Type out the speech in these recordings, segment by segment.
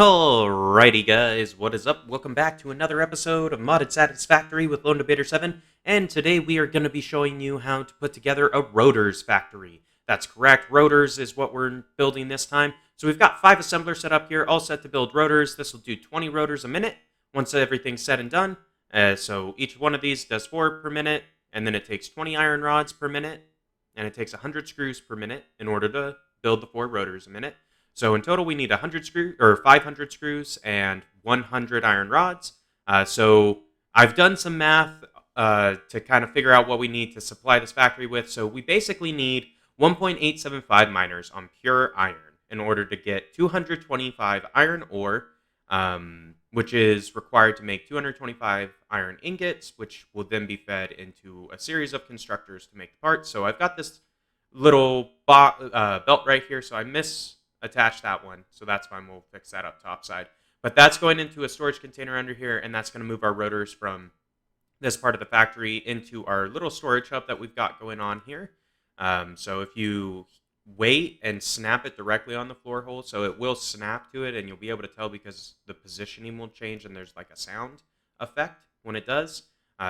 Alrighty guys, what is up? Welcome back to another episode of Modded Satisfactory with Lone Debater 7, and today we are going to be showing you how to put together a Rotors Factory. That's correct, Rotors is what we're building this time. So we've got 5 assemblers set up here, all set to build rotors. This will do 20 rotors a minute once everything's said and done. So each one of these does 4 per minute, and then it takes 20 iron rods per minute, and it takes 100 screws per minute in order to build the 4 rotors a minute. So in total, we need 500 screws and 100 iron rods. So I've done some math to kind of figure out what we need to supply this factory with. So we basically need 1.875 miners on pure iron in order to get 225 iron ore, which is required to make 225 iron ingots, which will then be fed into a series of constructors to make the parts. So I've got this little belt right here, so I attach that one, so that's fine. We'll fix that up top side. But that's going into a storage container under here, and that's going to move our rotors from this part of the factory into our little storage hub that we've got going on here. So if you wait and snap it directly on the floor hole, so it will snap to it, and you'll be able to tell because the positioning will change, and there's like a sound effect when it does.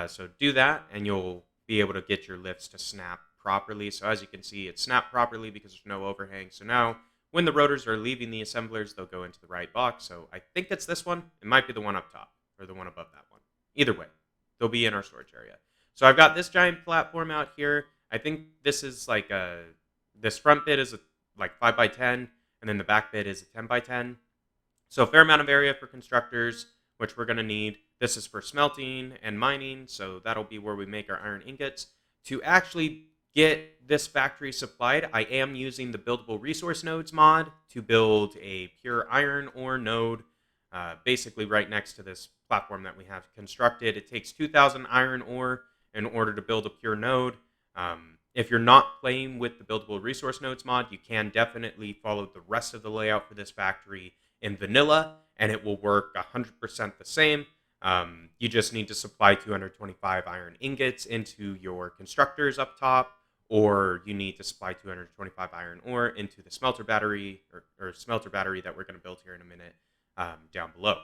So do that, and you'll be able to get your lifts to snap properly. So as you can see, it snapped properly because there's no overhang. So now when the rotors are leaving the assemblers, they'll go into the right box. So I think it's this one. It might be the one up top or the one above that one. Either way, they'll be in our storage area. So I've got this giant platform out here. I think this is like this front bit is like 5 by 10, and then the back bit is a 10 by 10. So a fair amount of area for constructors, which we're going to need. This is for smelting and mining, so that'll be where we make our iron ingots. To actually get this factory supplied, I am using the Buildable Resource Nodes mod to build a pure iron ore node, basically right next to this platform that we have constructed. It takes 2,000 iron ore in order to build a pure node. If you're not playing with the Buildable Resource Nodes mod, you can definitely follow the rest of the layout for this factory in vanilla, and it will work 100% the same. You just need to supply 225 iron ingots into your constructors up top, or you need to supply 225 iron ore into the smelter battery or smelter battery that we're going to build here in a minute down below.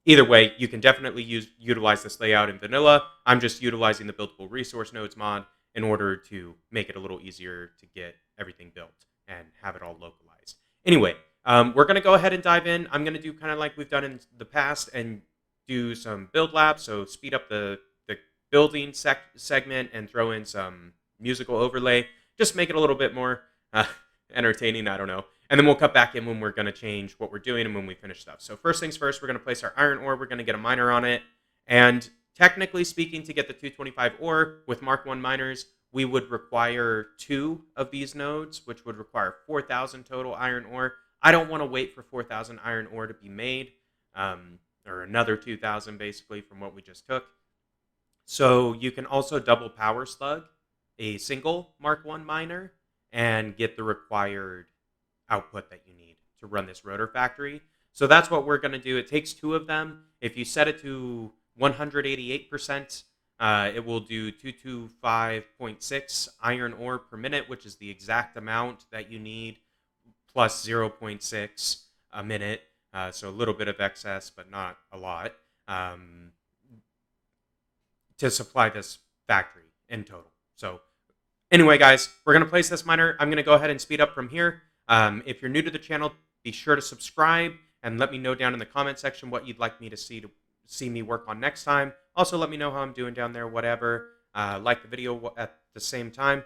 Either way, you can definitely utilize this layout in vanilla. I'm just utilizing the Buildable Resource Nodes mod in order to make it a little easier to get everything built and have it all localized. Anyway, we're going to go ahead and dive in. I'm going to do kind of like we've done in the past and do some BuildLapse, so speed up the building segment and throw in some musical overlay, just make it a little bit more entertaining, I don't know. And then we'll cut back in when we're going to change what we're doing and when we finish stuff. So first things first, we're going to place our iron ore. We're going to get a miner on it. And technically speaking, to get the 225 ore with Mark 1 miners, we would require 2 of these nodes, which would require 4,000 total iron ore. I don't want to wait for 4,000 iron ore to be made, or another 2,000 basically from what we just took. So you can also double power slug a single Mark 1 miner and get the required output that you need to run this rotor factory. So that's what we're going to do. It takes 2 of them. If you set it to 188%, it will do 225.6 iron ore per minute, which is the exact amount that you need, plus 0.6 a minute. So a little bit of excess, but not a lot, to supply this factory in total. So anyway, guys, we're going to place this miner. I'm going to go ahead and speed up from here. If you're new to the channel, be sure to subscribe and let me know down in the comment section what you'd like me to see me work on next time. Also, let me know how I'm doing down there, whatever. Like the video at the same time.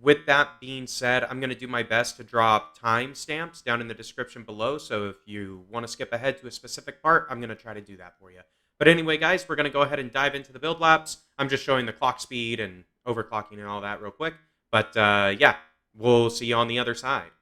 With that being said, I'm going to do my best to drop timestamps down in the description below. So if you want to skip ahead to a specific part, I'm going to try to do that for you. But anyway, guys, we're going to go ahead and dive into the BuildLapse. I'm just showing the clock speed and overclocking and all that real quick. But yeah, we'll see you on the other side.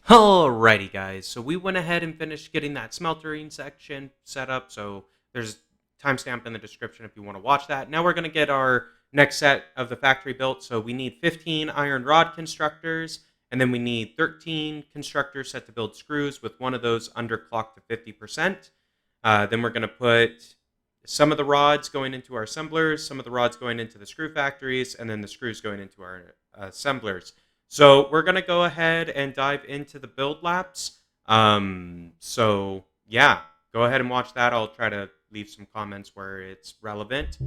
Alrighty, guys. So we went ahead and finished getting that smeltering section set up. So there's timestamp in the description if you want to watch that. Now we're going to get our next set of the factory built. So we need 15 iron rod constructors, and then we need 13 constructors set to build screws with one of those underclocked to 50%. Then we're going to put some of the rods going into our assemblers, some of the rods going into the screw factories, and then the screws going into our assemblers. So we're going to go ahead and dive into the BuildLapse. So yeah, go ahead and watch that. I'll try to leave some comments where it's relevant.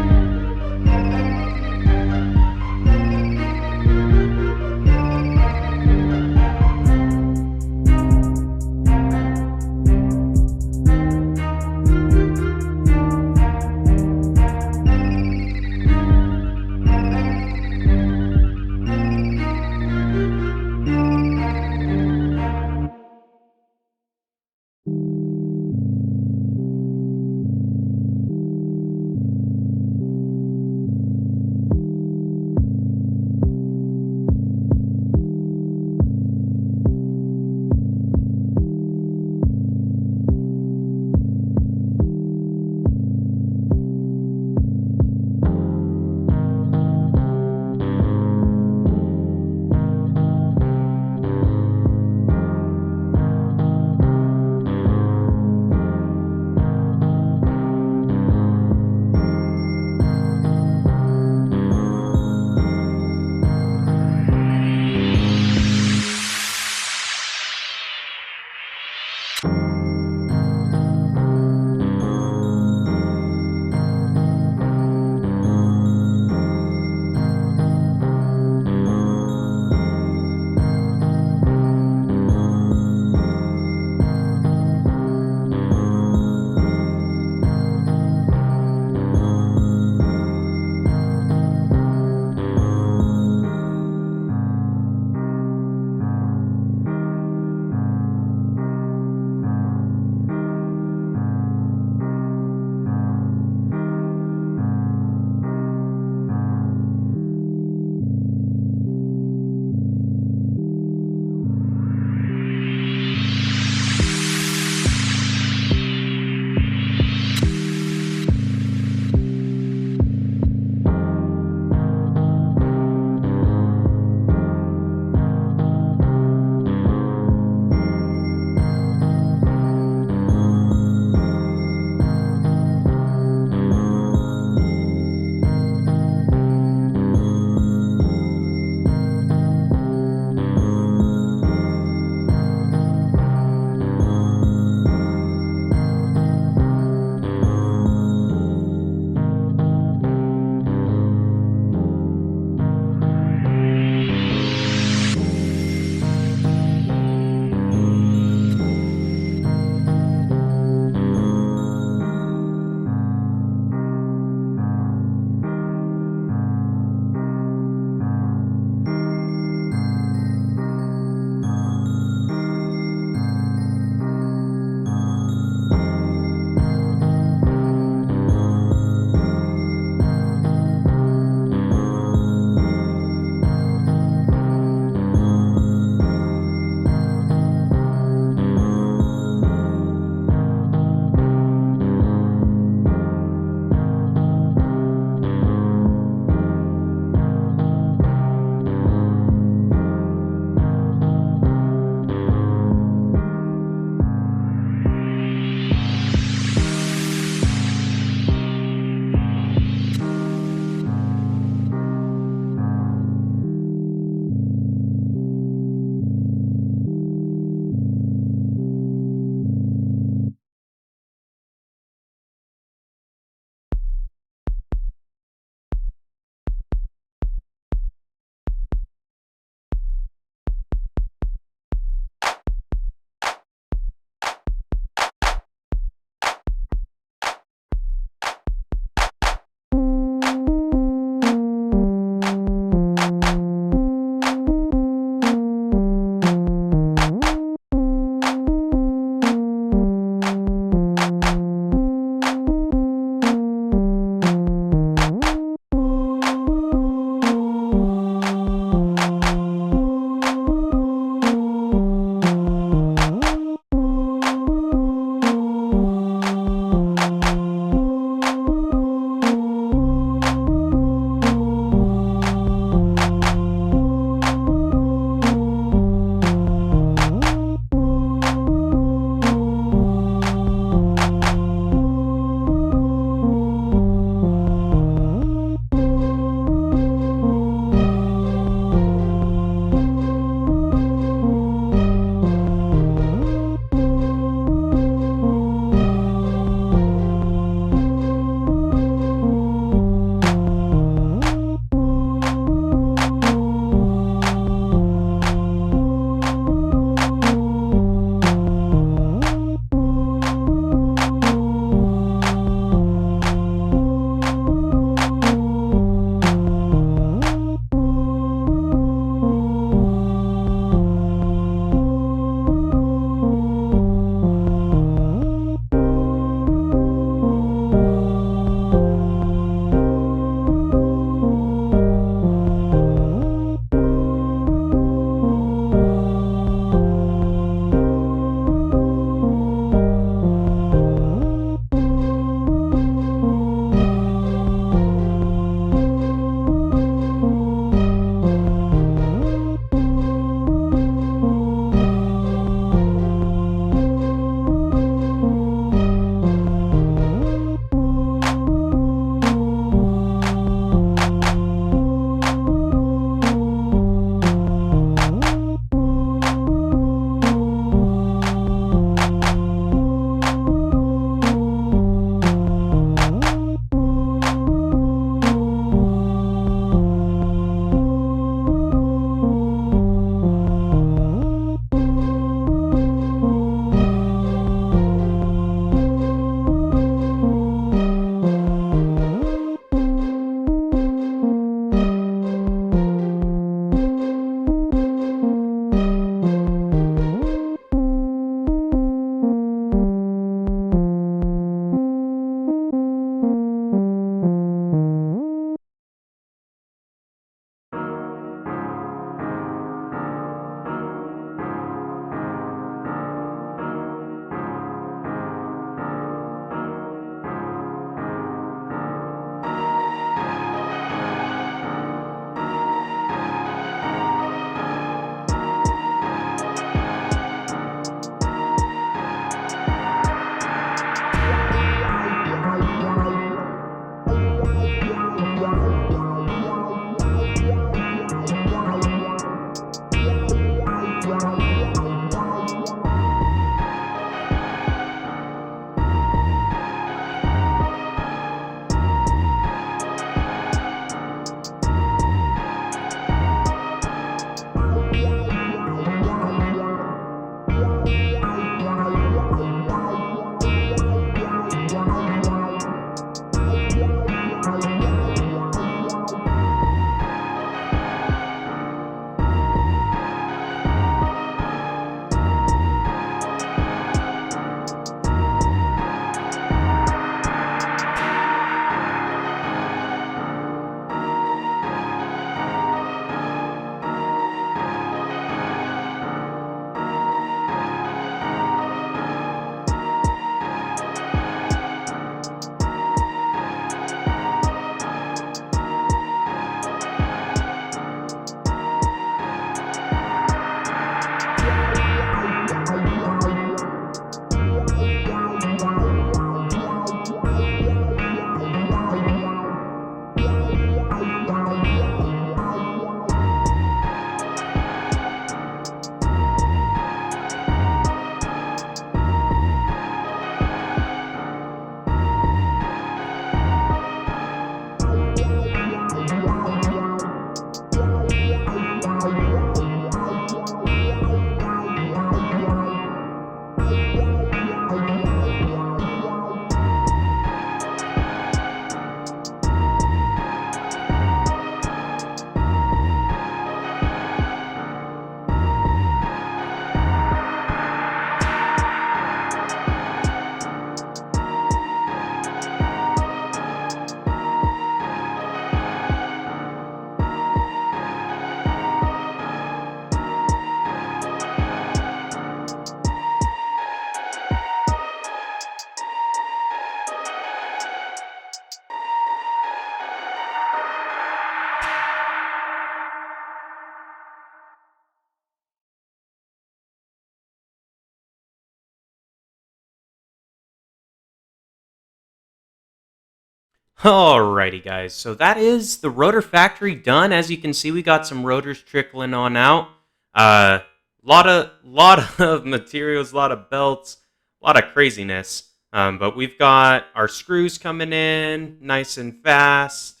Alrighty, guys. So that is the rotor factory done. As you can see, we got some rotors trickling on out. Lot of materials, lot of belts, a lot of craziness. But we've got our screws coming in nice and fast.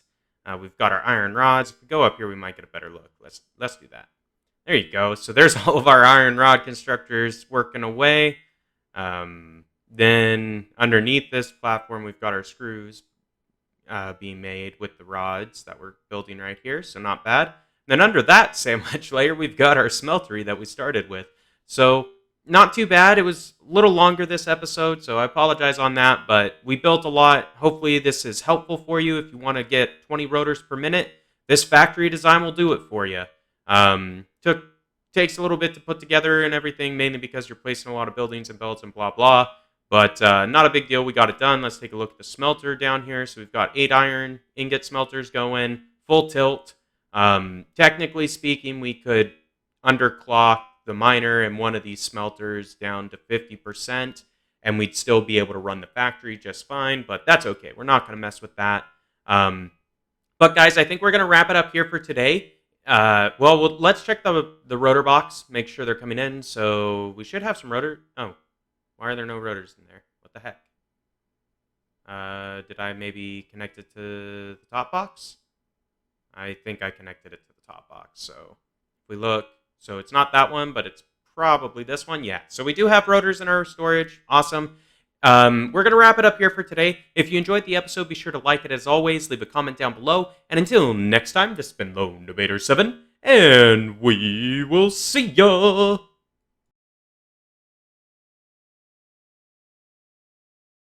We've got our iron rods. If we go up here, we might get a better look. Let's do that. There you go. So there's all of our iron rod constructors working away. Then underneath this platform, we've got our screws being made with the rods that we're building right here, so not bad. Then under that sandwich layer, we've got our smeltery that we started with. So not too bad. It was a little longer this episode, so I apologize on that, but we built a lot. Hopefully this is helpful for you if you want to get 20 rotors per minute. This factory design will do it for you. Takes a little bit to put together and everything, mainly because you're placing a lot of buildings and belts and blah, blah. But not a big deal. We got it done. Let's take a look at the smelter down here. So we've got 8 iron ingot smelters going, full tilt. Technically speaking, we could underclock the miner in one of these smelters down to 50%, and we'd still be able to run the factory just fine, but that's okay. We're not going to mess with that. But guys, I think we're going to wrap it up here for today. Let's check the rotor box, make sure they're coming in. So we should have some rotor. Oh. Why are there no rotors in there? What the heck? Did I maybe connect it to the top box? I think I connected it to the top box. So if we look, so it's not that one, but it's probably this one. Yeah. So we do have rotors in our storage. Awesome. We're going to wrap it up here for today. If you enjoyed the episode, be sure to like it as always. Leave a comment down below. And until next time, this has been Lone Debater 7, and we will see ya!